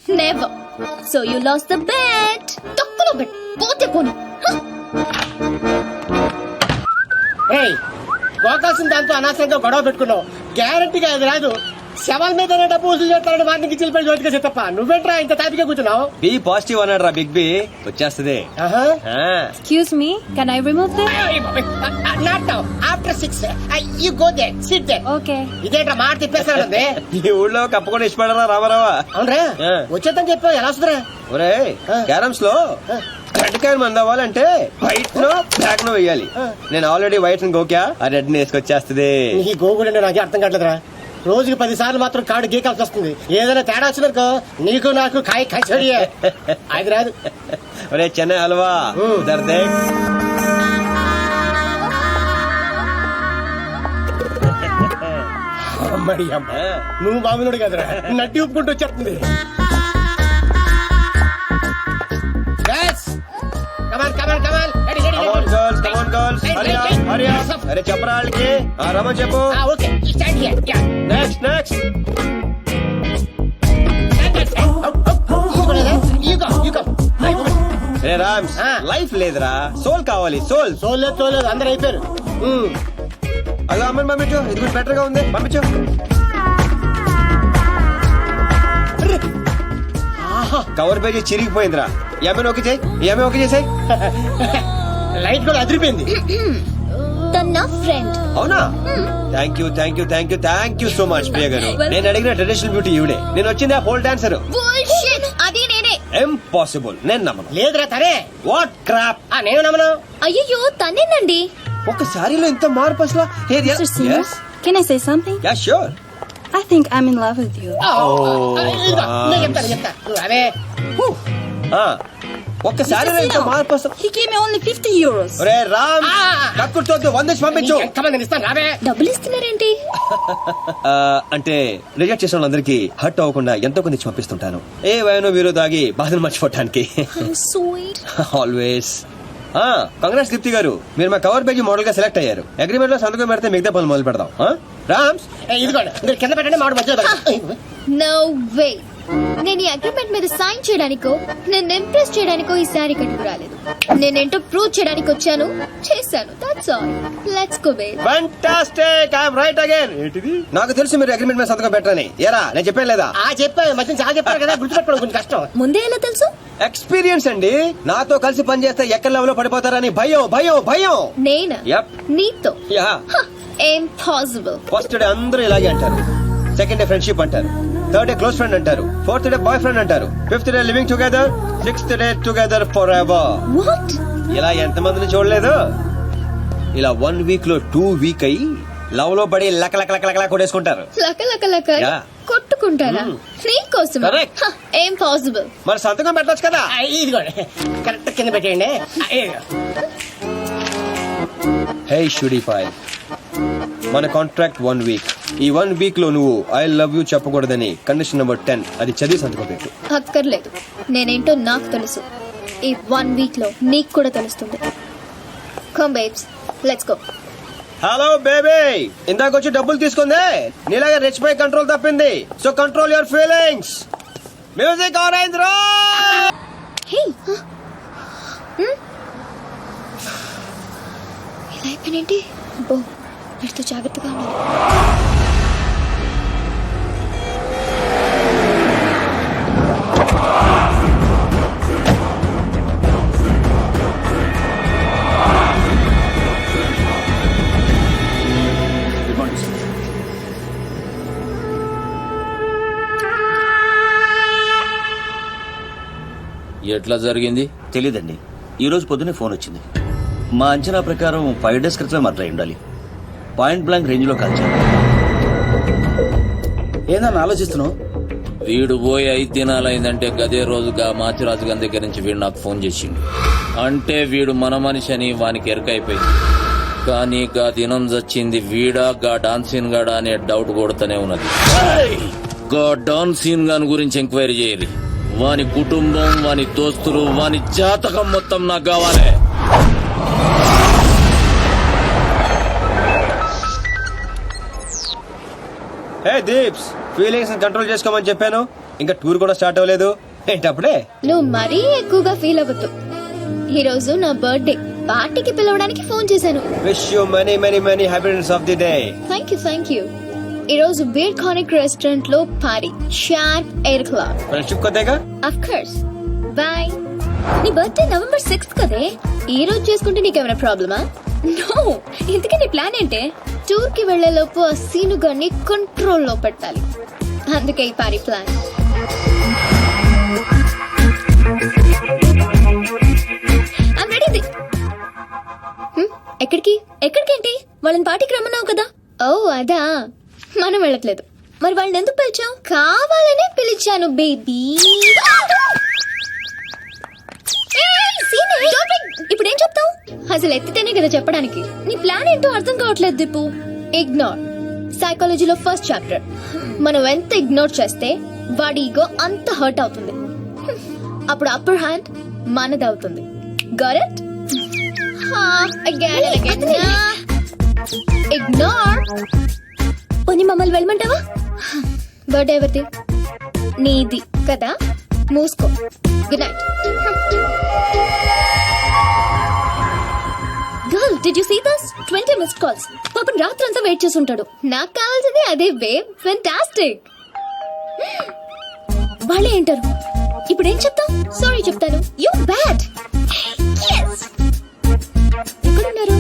Never. So you lost the bet. తొక్కలో bet పోతే పోను. ఏయ్, పోకాల్సిన దాంతో అనవసరంగా గొడవ పెట్టుకున్నావు. గ్యారంటీగా అది రాదు. శవాల మీద డబ్బు వసూలు చేస్తారని వాటికి చిలిపి జ్యోతిగా చెప్తా. నువ్వేంట్రా ఇంత తాపిగా కూర్చున్నావు? బి పాజిటివ్ అన్నాడు రా బిగ్ బి. వచ్చేస్తుంది. Excuse me, can I remove them? Not now. After 6, you go there. Sit there. Okay. ఇదేంట్రా మాట తిప్పేస్తానండి. ఈ ఊళ్ళో కప్పకుండా ఇష్టపడరా రామారావా? అవునరా వచ్చేద్దని చెప్పావు. ఎలా వస్తుందిరా? ఒరే క్యారమ్స్ లో రెడ్ కాయిన్ మంది అవ్వాలంటే వైట్ నో బ్లాక్ నో వేయాలి. నేను ఆల్రెడీ వైట్ గోక్యా ఆ రెడ్ ని వేసుకొచ్చేస్తుంది. ఈ గోగుడు నాకే అర్థం కావట్లేదురా. రోజుకి 10 సార్లు మాత్రం కార్డు గీకాల్సి వస్తుంది. ఏదైనా తేడా వచ్చిందనుకో నీకు నాకు కాయ కచోడియే. అది రాదు. ఒరే చెన్నై హల్వా దర్దే. అమ్మడి అమ్మ, నువ్వు బాగున్నాడు కదరా, నడ్డి ఉప్పుకుంటూ వచ్చేస్తుంది. అరే చెప్పరా వాళ్ళకి. రమ చెప్పు. Next next. రామ్స్ లైఫ్ లేదురా, సోల్ కావాలి. సోల్ సోల్ లేదు, సోల్ లేదు, అందరు అయిపోయారు. అలా అమ్మని పంపించు, ఇది కూడా బెటర్ గా ఉంది. పంపించు. కవర్ పేజీ చిరిగిపోయిందిరా. ఏమైనా ఓకే చేయి, ఏమైనా ఓకే చేసాయి. లైట్ కూడా అదిరిపోయింది. తన ఫ్రెండ్. అవునా? Thank you thank you thank you thank you so much Priya గారు. నేను అడిగిన ట్రెడిషనల్ బ్యూటీ ఈవిడే. నేను వచ్చింది ఆ పోల్ డాన్సర్. అది నేనే. ఇంపాసిబుల్. నేను నమ్మను. లేదురా తనే. What crop. నేను నమ్మను. అయ్యో తనేనండి. ఒక సారీలో ఇంత మార్పు అసలు. Mr. Simmons, can I say something? Yeah sure. I think I'm in love with you. నేను చెప్తా. నువ్వు అవే ఒక్క సారీలో ఇంత మార్పు అసలు. He gave me only 50 euros. ఒరే రామ్, కక్కుర్తోద్దు, 100 పంపించు. ఎంతమంది ఇస్తాను రావే. డబ్బులు ఇస్తున్నారేంటి? అంటే రిజెక్ట్ చేసిన వాళ్ళందరికీ హర్ట్ అవ్వకుండా ఎంతో కొంత ఇచ్చి పంపిస్తుంటాను. ఏ వయనో వీరో దాగి బాధను మర్చిపోవటానికి. స్వీట్. ఆల్వేస్. కంగ్రాట్స్ దీప్తి గారు, మీరు మా కవర్ పేజీ మోడల్ గా సెలెక్ట్ అయ్యారు. అగ్రిమెంట్ లో సంతకం పెడితే మిగతా పనులు మొదలు పెడదాం. రామ్స్ ఇదిగోండి, మీరు కింద పెట్టండి, మామిడి మధ్యలో. No way. నేను ఈ అగ్రిమెంట్ మీద సైన్ చేయడానికో నేను ఇంప్రెస్ చేయడానికో ఈ సారీ కట్టుకు రాలేదు. నేనేంటో ప్రూవ్ చేయడానికి వచ్చాను, చేశాను. That's all. Let's go babe. Fantastic. I am right again. ఏంటిది? నాకు తెలుసు మీరు అగ్రిమెంట్ మీద సంతకం పెట్టరని. ఏరా నేను చెప్పాను లేదా? చెప్పాను, మధ్య చాలా చెప్పారు కదా, గుర్తుపెట్టుకోవడం కొంచెం కష్టం. ముందే ఎలా తెలుసు? ఎక్స్పీరియన్స్ అండి. నాతో కలిసి పనిచేస్తే ఎక్కడ లెవెల్ లో పడిపోతారని భయం భయం భయం. నేనా? Yep. నీతో? యా. ఇంపాసిబుల్. ఫస్ట్ డే అందరూ ఇలాగే అంటారు. సెకండ్ డే ఫ్రెండ్షిప్ అంటారు. థర్డ్ డే క్లోజ్ ఫ్రెండ్ అంటారు. ఫోర్త్ డే బాయ్ ఫ్రెండ్ అంటారు. Fifth day living together. Sixth day together for ever. What? ఇలా ఎంతమందిని చూడలేదు? ఇలా 1 వీక్ లో 2 వీక్ అయ్యి లవ్ లో పడి లక లక లక లక కొట్టేసుకుంటారు. లక లక లక Yeah. కొట్టుకుంటారా? నీకోసం. Correct. ఇంపాసిబుల్. మరి సంతకం పెట్టొచ్చు కదా. ఇదిగోండి, కరెక్ట్ కింద పెట్టేయండి. హే షుడిఫై, మన కాంట్రాక్ట్ 1 వీక్. ఈ 1 వీక్ లో నువ్వు ఐ లవ్ యూ చెప్పకూడదని కండిషన్ నెంబర్ 10 అది చదివి సంతకం పెట్టు. అక్కర్లేదు, నేనేంటో నాకు తెలుసు. ఈ 1 వీక్ లో నీకు కూడా తెలుస్తుంది. Come babes, let's go. Hello baby, ఇందాక వచ్చి డబ్బులు తీసుకుందే. నీలాగా రిచ్ పై కంట్రోల్ తప్పింది. So control your feelings. Music orange రో. హే, ఇలా అయిపోయినేంటి? బో, వీటితో జాగ్రత్తగా ఉండాలి. ఎట్లా జరిగింది తెలీదండి. ఈ రోజు పొద్దునే ఫోన్ వచ్చింది. మా అంచనా ప్రకారం 5 days క్రితమే మర్డర్ అయి ఉండాలి. పాయింట్ బ్లాంక్ రేంజ్ లో కాల్చారు. ఏందని ఆలోచిస్తున్నావు? వీడు పోయి 5 దినాలైందంటే గదే రోజుగా మాచిరాజు గారి దగ్గర నుంచి వీడు నాకు ఫోన్ చేసిండు. అంటే వీడు మన మనిషి అని వానికి ఎరకైపోయింది. కానీ గా దినం చచ్చింది వీడా గా డాన్సీన్ గాడా అనే డౌట్ కొడుతూనే ఉన్నది. గా డాన్సీన్ గాని గురించి ఎంక్వైరీ చేయరు. వాని కుటుంబం, వాని దోస్తులు, వాని జాతకం మొత్తం నాకు కావాలి. హే దీప్స్, ఫీలింగ్స్ కంట్రోల్ చేసుకోమని చెప్పాను. ఇంకా టూర్ కూడా స్టార్ట్ అవ్వలేదు ఏంటప్పుడే. నువ్వు మరీ ఎక్కువగా ఫీల్ అవ్వద్దు. ఈ రోజు నా బర్త్డే పార్టీకి పిలవడానికి ఫోన్ చేశాను. Wish you many many many happiness of the day. Thank you. ఈ రోజు బీర్ కానిక్ రెస్టారెంట్ లో పార్టీ షార్ప్ 8 o'clock. ఫ్రెండ్షిప్ కొద్దిగా. Of course. Bye. నీ బర్త్డే November 6th కదే. ఈ రోజు చేసుకుంటే నీకేమైనా ప్రాబ్లమా? నో. ఇంతకీ నీ ప్లాన్ ఏంటే? టూర్ కి వెళ్లే లోపు ఆ సీను గారిని కంట్రోల్ లో పెట్టాలి. అందుకే ఈ పార్టీ ప్లాన్. I'm ready. ఎక్కడికేంటి? వాళ్ళని పార్టీకి రమ్మన్నావు కదా. ఓ అదా, మనం వెళ్ళట్లేదు. మరి వాళ్ళని ఎందుకు పిలిచావు? కావాలనే పిలిచాను బేబీ. ఇప్పుడు ఏం చెప్తావు? అసలు ఎత్తితేనే కదా చెప్పడానికి. నీ ప్లాన్ ఏంటో అర్థం కావట్లేదు దీపు. ఇగ్నోర్. సైకాలజీలో ఫస్ట్ చాప్టర్. మనం ఎంత ఇగ్నోర్ చేస్తే వాడి ఈగో అంత హర్ట్ అవుతుంది. అప్పుడు అప్పర్ హ్యాండ్ మనది అవుతుంది. Got it? ఇగ్నోర్. పోనీ మమ్మల్ని వెళ్ళమంటావా? బర్త్డే ఎవరిది? నీది కదా. మూసుకో. Good night. Girl, did you see this? 20 missed calls. పాపం రాత్రంతా వెయిట్ చేసి ఉంటాడు. నాకు కావాల్సింది అదే బేబ్. ఫెంటాస్టిక్. వాళ్ళే ఏంటారు. ఇప్పుడు ఏం చెప్తావు? సారీ చెప్తాను. You bad. yes. ఎక్కడున్నారు?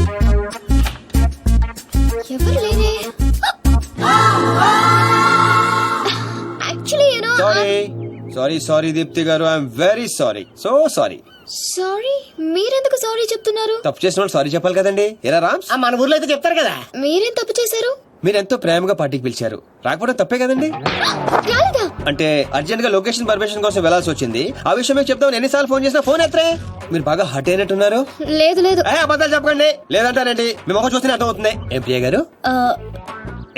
ఎవరు లేరే. Actually you know. Sorry Deepti గారు, I'm very sorry. So sorry. Sorry? మీరెందుకు సారీ చెప్తున్నారు? తప్పు చేసిన వాళ్ళు సారీ చెప్పాలి కదండి. ఎలా రామ్స్? మన ఊర్లో అయితే చెప్తారు కదా. మీరేం తప్పు చేశారు? మీరెంతో ప్రేమగా పార్టీకి పిలిచారు, రాకపోతే తప్పే కదండి. రాలేదా? అంటే అర్జెంట్ గా లొకేషన్ పర్మిషన్ కోసం వెళ్లాల్సి వచ్చింది. ఆ విషయం మీకు చెప్తామని ఎన్నిసార్లు ఫోన్ చేసినా ఫోన్ ఎత్తరే. మీరు బాగా హట్ అయినట్టున్నారు. లేదు లేదు. అబద్ధాలు చెప్పండి. లేదంటారండి. మీ మొహం చూస్తేనే అర్థం అవుతుంది. ఏం ప్రియ గారు?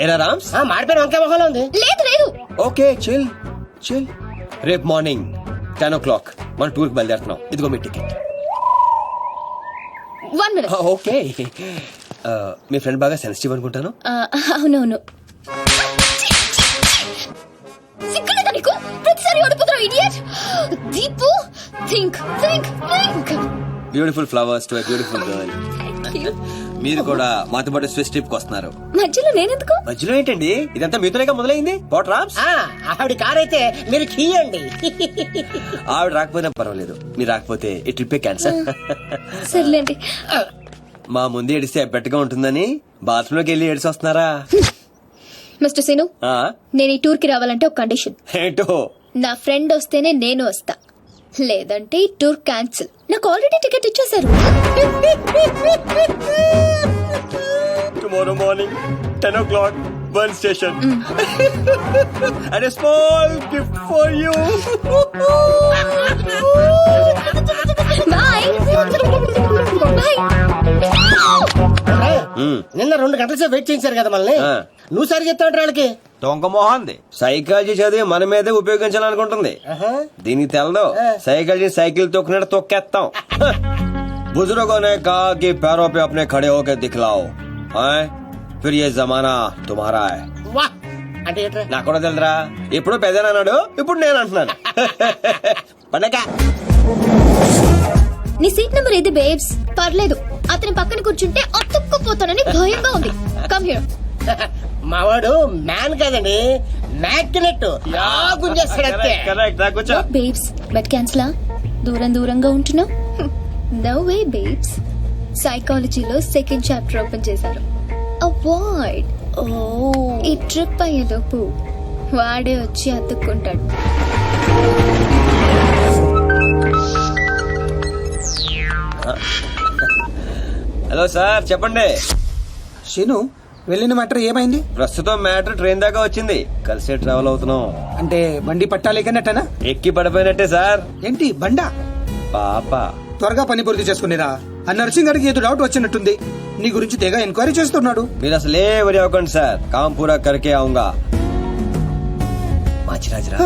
ఎలా రామ్స్? మాడిపోయిన వంకాయ మొహంలో ఉంది. లేదు లేదు. Okay, chill. రేపు మార్నింగ్ 10 o'clock మనం టూర్ కి బయలుదేరుతున్నాం. ఇదిగో మీ టికెట్. 1 minute. ఓకే. మీ ఫ్రెండ్ బాగా సెన్సిటివ్ అనుకుంటాను. అవునవును. సిగ్గులేదా నీకు? ప్రతిసారి ఓడిపోతున్నావు idiot. Deepu, think. Beautiful flowers to a beautiful girl. మీరు కూడా మాతో పాటు స్విస్ ట్రిప్ కి వస్తున్నారు. మధ్యలో నేనెందుకు? మధ్యలో ఏంటండి? ఇదంతా మీతోనేగా మొదలైంది. పోట్ రామ్స్. ఆవిడ కార్ అయితే మీరు కీయండి. ఆవిడ రాకపోయినా పర్వాలేదు, మీరు రాకపోతే ఈ ట్రిప్ క్యాన్సల్. సర్లేండి. మా ముందు ఏడిస్తే ఎబ్బెట్టుగా ఉంటుందని బాత్రూమ్ లోకి వెళ్ళి ఏడిసి వస్తున్నారా? మిస్టర్ సీను, ఆ? నేను ఈ టూర్ కి రావాలంటే ఒక కండిషన్. ఏంటో? నా ఫ్రెండ్ వస్తేనే నేను వస్తా, లేదంటే ఈ టూర్ క్యాన్సిల్. నాకు ఆల్రెడీ టికెట్ ఇచ్చేశారు. Tomorrow morning 10 o'clock Bern station. And a small gift for you. Bye. నిన్న 2 గంటల సేపు వెయిట్ చేశారు కదా మనల్ని. నువ్వు సరి చెప్తావు వాళ్ళకి. దొంగ మొహంది. సైకాలజీ చదివి మన మీదే ఉపయోగించాలనుకుంటుంది. దీనికి తెలదు. Psychology cycle తొక్కినట్టు తొక్కేస్తాం. बुजुर्गों ने कहा कि पैरों पे अपने खड़े होकर दिखलाओ, फिर ये जमाना तुम्हारा है. వాహ్ అంటే ఏంట్రా? నాకు కూడా తెలుదురా. ఇప్పుడు పెద్దనాడు, ఇప్పుడు నేను అంటున్నాను. పండగ. నీ సీట్ నెంబర్ ఏది బేబ్స్? పర్లేదు, అతని పక్కన కూర్చుంటే అతుక్కుపోతానని భయంగా ఉంది. Come here. మావాడు మ్యాన్ కదండి, మ్యాగ్నెట్. గుంజేస్తాడంతే. కరెక్ట్. కూర్చో. బేబ్స్, బెట్ క్యాన్సిలా? దూరంగా ఉంటున్నావు. No way babes. సైకాలజీలో సెకండ్ చాప్టర్ ఓపెన్ చేశారు. అవాయిడ్. ఈ ట్రిప్ అయ్యేలోపు వాడే వచ్చి అతుక్కుంటాడు. హలో సార్, చెప్పండి. శీను, వెళ్ళిన మ్యాటర్ ఏమైంది? ప్రస్తుతం మ్యాటర్ ట్రైన్ దాకా వచ్చింది. కలిసే ట్రావెల్ అవుతున్నాం. అంటే బండి పట్టాలేకనట్టనా? ఎక్కి పడిపోయినట్టే సార్. ఏంటి బండా? పాప. త్వరగా పని పూర్తి చేసుకునేరా. ఆ నర్సింగ్ గారికి ఏదో డౌట్ వచ్చినట్టుంది. నీ గురించి తెగ ఎంక్వైరీ చేస్తున్నాడు. మీరు అసలు ఏ వరి అవ్వకండి సార్. కామ్ పూరా కరికే ఆऊंगा. మాచిరాజరా,